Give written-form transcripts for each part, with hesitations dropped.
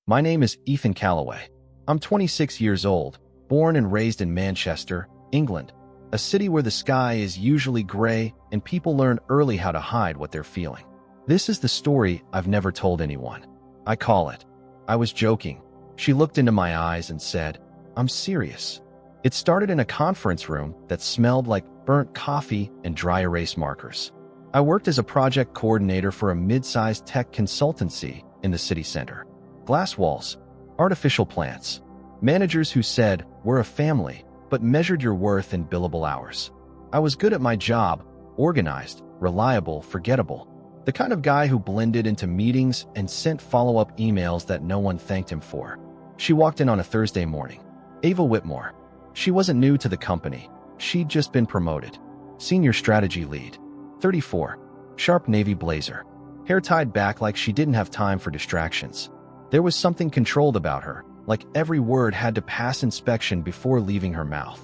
My name is Ethan Calloway. I'm 26 years old, born and raised in Manchester, England, a city where the sky is usually gray and people learn early how to hide what they're feeling. This is the story I've never told anyone. I call it, I was joking. She looked into my eyes and said, I'm serious. It started in a conference room that smelled like burnt coffee and dry erase markers. I worked as a project coordinator for a mid-sized tech consultancy in the city center. Glass walls, artificial plants, managers who said, we're a family, but measured your worth in billable hours. I was good at my job, organized, reliable, forgettable. The kind of guy who blended into meetings and sent follow-up emails that no one thanked him for. She walked in on a Thursday morning. Ava Whitmore. She wasn't new to the company. She'd just been promoted. Senior strategy lead. 34. Sharp navy blazer. Hair tied back like she didn't have time for distractions. There was something controlled about her, like every word had to pass inspection before leaving her mouth.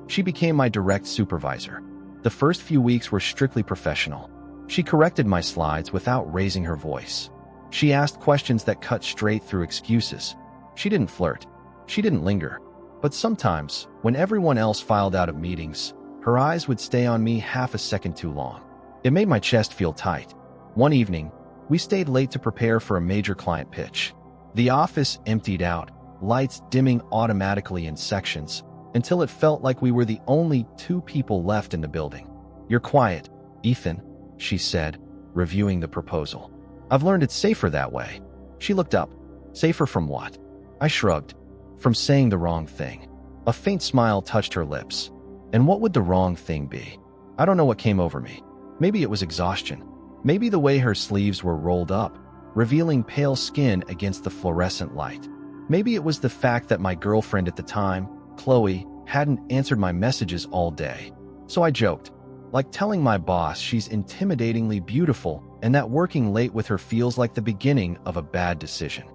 She became my direct supervisor. The first few weeks were strictly professional. She corrected my slides without raising her voice. She asked questions that cut straight through excuses. She didn't flirt. She didn't linger. But sometimes, when everyone else filed out of meetings, her eyes would stay on me half a second too long. It made my chest feel tight. One evening, we stayed late to prepare for a major client pitch. The office emptied out, lights dimming automatically in sections, until it felt like we were the only two people left in the building. You're quiet, Ethan, she said, reviewing the proposal. I've learned it's safer that way. She looked up. Safer from what? I shrugged. From saying the wrong thing. A faint smile touched her lips. And what would the wrong thing be? I don't know what came over me. Maybe it was exhaustion. Maybe the way her sleeves were rolled up, revealing pale skin against the fluorescent light. Maybe it was the fact that my girlfriend at the time, Chloe, hadn't answered my messages all day. So I joked, like telling my boss she's intimidatingly beautiful and that working late with her feels like the beginning of a bad decision.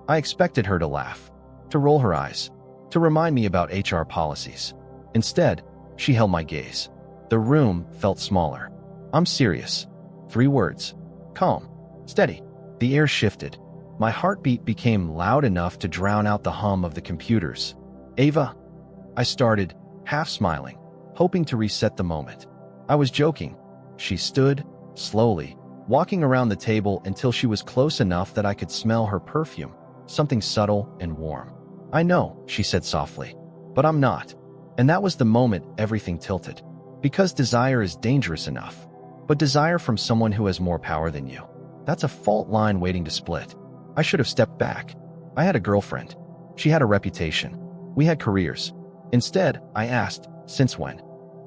I expected her to laugh, to roll her eyes, to remind me about HR policies. Instead, she held my gaze. The room felt smaller. I'm serious. 3 words. Calm. Steady. The air shifted. My heartbeat became loud enough to drown out the hum of the computers. Ava, I started, half smiling, hoping to reset the moment. I was joking. She stood, slowly, walking around the table until she was close enough that I could smell her perfume, something subtle and warm. I know, she said softly, but I'm not. And that was the moment everything tilted. Because desire is dangerous enough. But desire from someone who has more power than you. That's a fault line waiting to split. I should have stepped back. I had a girlfriend. She had a reputation. We had careers. Instead, I asked, since when?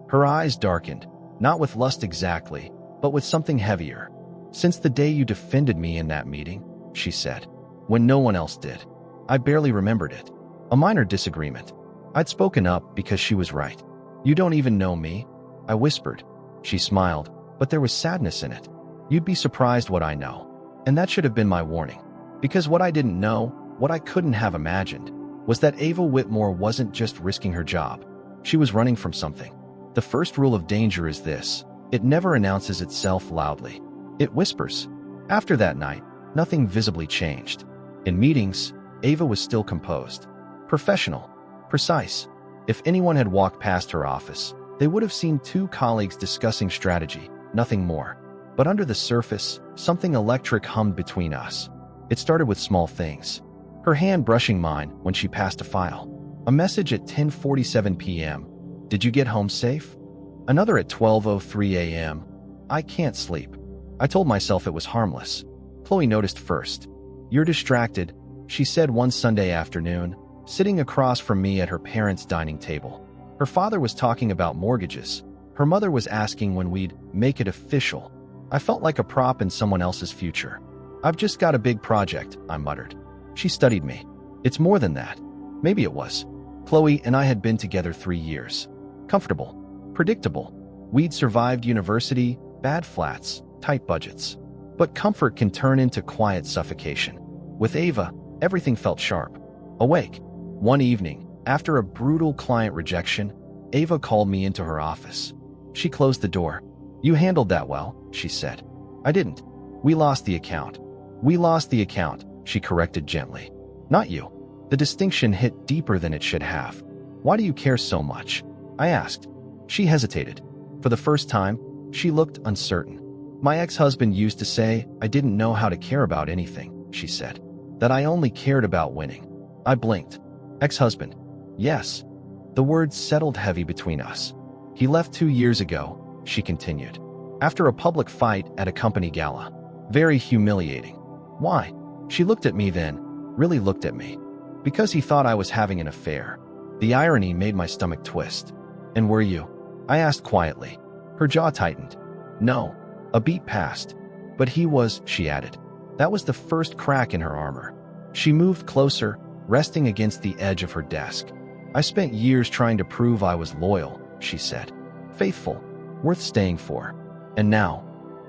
Her eyes darkened, not with lust exactly, but with something heavier. Since the day you defended me in that meeting, she said, when no one else did. I barely remembered it. A minor disagreement. I'd spoken up because she was right. You don't even know me? I whispered. She smiled, but there was sadness in it. You'd be surprised what I know. And that should have been my warning. Because what I didn't know, what I couldn't have imagined, was that Ava Whitmore wasn't just risking her job. She was running from something. The first rule of danger is this: it never announces itself loudly. It whispers. After that night, nothing visibly changed. In meetings, Ava was still composed. Professional. Precise. If anyone had walked past her office, they would have seen 2 colleagues discussing strategy, nothing more. But under the surface, something electric hummed between us. It started with small things. Her hand brushing mine when she passed a file. A message at 10:47 p.m. Did you get home safe? Another at 12:03 a.m. I can't sleep. I told myself it was harmless. Chloe noticed first. You're distracted, she said one Sunday afternoon, sitting across from me at her parents' dining table. Her father was talking about mortgages. Her mother was asking when we'd make it official. I felt like a prop in someone else's future. I've just got a big project, I muttered. She studied me. It's more than that. Maybe it was. Chloe and I had been together 3 years. Comfortable. Predictable. We'd survived university, bad flats, tight budgets. But comfort can turn into quiet suffocation. With Ava, everything felt sharp. Awake. One evening, after a brutal client rejection, Ava called me into her office. She closed the door. You handled that well, she said. I didn't. We lost the account. We lost the account, she corrected gently. Not you. The distinction hit deeper than it should have. Why do you care so much? I asked. She hesitated. For the first time, she looked uncertain. My ex-husband used to say I didn't know how to care about anything, she said. That I only cared about winning. I blinked. Ex-husband. Yes. The words settled heavy between us. He left 2 years ago, she continued. After a public fight at a company gala. Very humiliating. Why? She looked at me then, really looked at me. Because he thought I was having an affair. The irony made my stomach twist. And were you? I asked quietly. Her jaw tightened. No. A beat passed. But he was, she added. That was the first crack in her armor. She moved closer, resting against the edge of her desk. I spent years trying to prove I was loyal, she said. Faithful. Worth staying for. And now?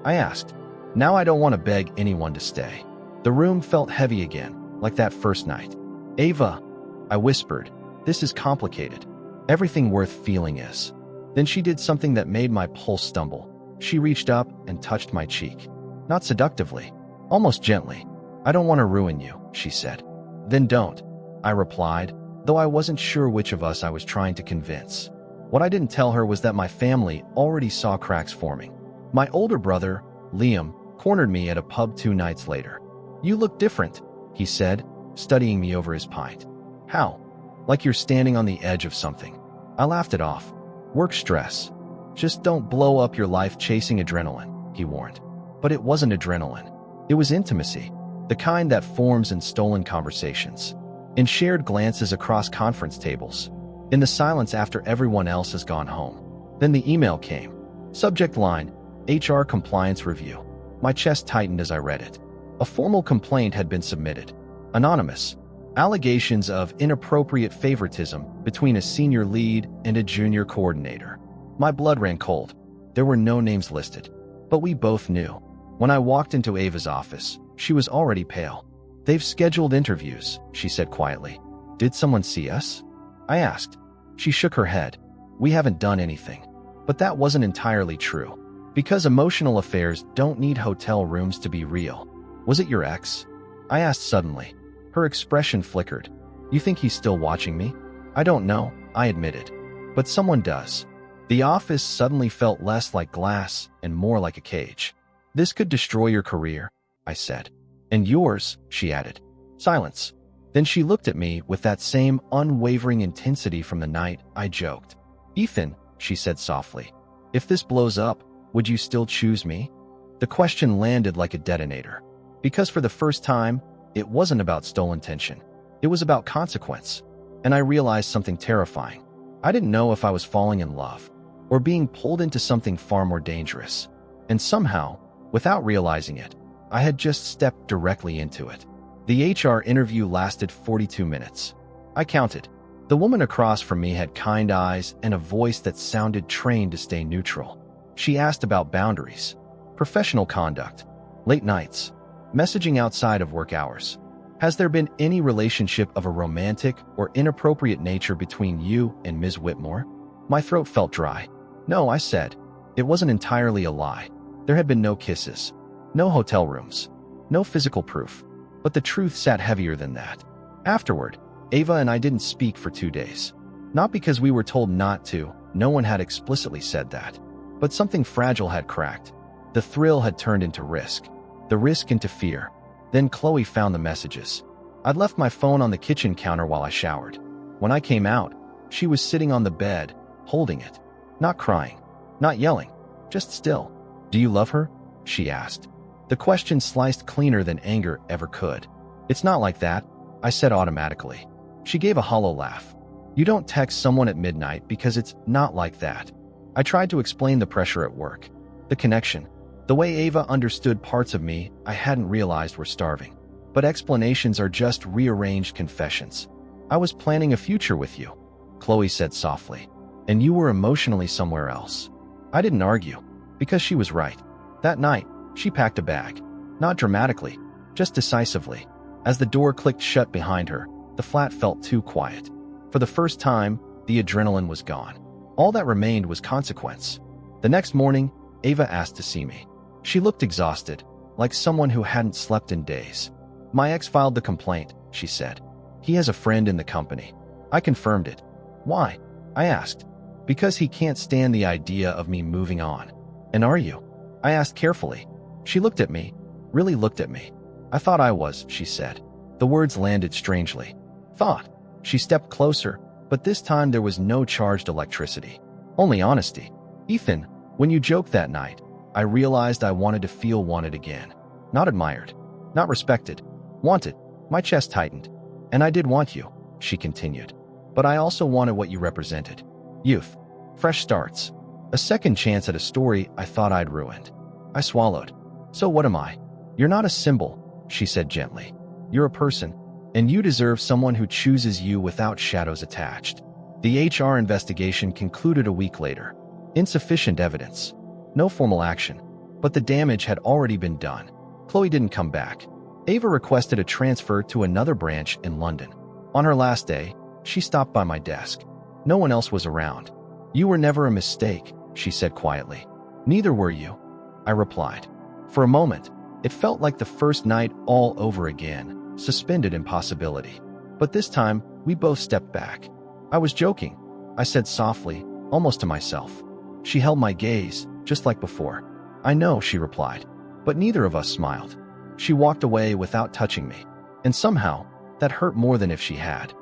I asked. Now I don't want to beg anyone to stay. The room felt heavy again, like that first night. Ava, I whispered, this is complicated. Everything worth feeling is. Then she did something that made my pulse stumble. She reached up and touched my cheek. Not seductively, almost gently. I don't want to ruin you, she said. Then don't, I replied, though I wasn't sure which of us I was trying to convince. What I didn't tell her was that my family already saw cracks forming. My older brother, Liam, cornered me at a pub 2 nights later. You look different, he said, studying me over his pint. How? Like you're standing on the edge of something. I laughed it off. Work stress. Just don't blow up your life chasing adrenaline, he warned. But it wasn't adrenaline. It was intimacy, the kind that forms in stolen conversations, in shared glances across conference tables, in the silence after everyone else has gone home. Then the email came. Subject line, HR compliance review. My chest tightened as I read it. A formal complaint had been submitted. Anonymous. Allegations of inappropriate favoritism between a senior lead and a junior coordinator. My blood ran cold. There were no names listed. But we both knew. When I walked into Ava's office, she was already pale. They've scheduled interviews, she said quietly. Did someone see us? I asked. She shook her head. We haven't done anything. But that wasn't entirely true. Because emotional affairs don't need hotel rooms to be real. Was it your ex? I asked suddenly. Her expression flickered. You think he's still watching me? I don't know, I admitted. But someone does. The office suddenly felt less like glass and more like a cage. This could destroy your career, I said. And yours, she added. Silence. Then she looked at me with that same unwavering intensity from the night. I joked. Ethan, she said softly, if this blows up, would you still choose me? The question landed like a detonator. Because for the first time, it wasn't about stolen tension. It was about consequence. And I realized something terrifying. I didn't know if I was falling in love or being pulled into something far more dangerous. And somehow, without realizing it, I had just stepped directly into it. The HR interview lasted 42 minutes. I counted. The woman across from me had kind eyes and a voice that sounded trained to stay neutral. She asked about boundaries, professional conduct, late nights, messaging outside of work hours. Has there been any relationship of a romantic or inappropriate nature between you and Ms. Whitmore? My throat felt dry. No, I said. It wasn't entirely a lie. There had been no kisses, no hotel rooms, no physical proof. But the truth sat heavier than that. Afterward, Ava and I didn't speak for 2 days. Not because we were told not to, no one had explicitly said that. But something fragile had cracked. The thrill had turned into risk. The risk into fear. Then Chloe found the messages. I'd left my phone on the kitchen counter while I showered. When I came out, she was sitting on the bed, holding it. Not crying, not yelling, just still. Do you love her? She asked. The question sliced cleaner than anger ever could. It's not like that, I said automatically. She gave a hollow laugh. You don't text someone at midnight because it's not like that. I tried to explain the pressure at work, the connection, the way Ava understood parts of me I hadn't realized were starving. But explanations are just rearranged confessions. I was planning a future with you, Chloe said softly, and you were emotionally somewhere else. I didn't argue, because she was right. That night, she packed a bag. Not dramatically, just decisively. As the door clicked shut behind her, the flat felt too quiet. For the first time, the adrenaline was gone. All that remained was consequence. The next morning, Ava asked to see me. She looked exhausted, like someone who hadn't slept in days. My ex filed the complaint, she said. He has a friend in the company. I confirmed it. Why? I asked. Because he can't stand the idea of me moving on. And are you? I asked carefully. She looked at me, really looked at me. I thought I was, she said. The words landed strangely. Thought. She stepped closer, but this time there was no charged electricity. Only honesty. Ethan, when you joked that night, I realized I wanted to feel wanted again. Not admired. Not respected. Wanted. My chest tightened. And I did want you, she continued. But I also wanted what you represented. Youth. Fresh starts. A second chance at a story I thought I'd ruined. I swallowed. So what am I? You're not a symbol, she said gently. You're a person, and you deserve someone who chooses you without shadows attached. The HR investigation concluded a week later. Insufficient evidence. No formal action. But the damage had already been done. Chloe didn't come back. Ava requested a transfer to another branch in London. On her last day, she stopped by my desk. No one else was around. You were never a mistake, she said quietly. Neither were you, I replied. For a moment, it felt like the first night all over again, suspended in possibility. But this time, we both stepped back. I was joking, I said softly, almost to myself. She held my gaze, just like before. I know, she replied. But neither of us smiled. She walked away without touching me. And somehow, that hurt more than if she had.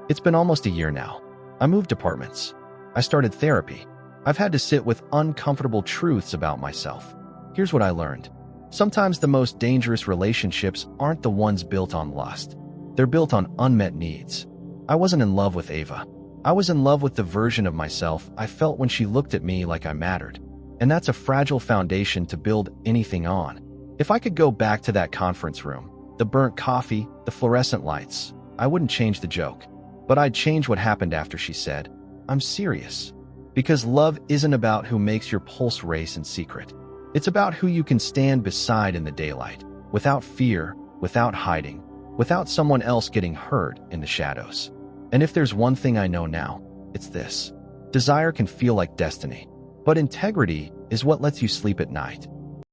It's been almost a year now. I moved apartments. I started therapy. I've had to sit with uncomfortable truths about myself. Here's what I learned. Sometimes the most dangerous relationships aren't the ones built on lust. They're built on unmet needs. I wasn't in love with Ava. I was in love with the version of myself I felt when she looked at me like I mattered. And that's a fragile foundation to build anything on. If I could go back to that conference room, the burnt coffee, the fluorescent lights, I wouldn't change the joke. But I'd change what happened after she said, I'm serious. Because love isn't about who makes your pulse race in secret. It's about who you can stand beside in the daylight, without fear, without hiding, without someone else getting hurt in the shadows. And if there's one thing I know now, it's this. Desire can feel like destiny, but integrity is what lets you sleep at night.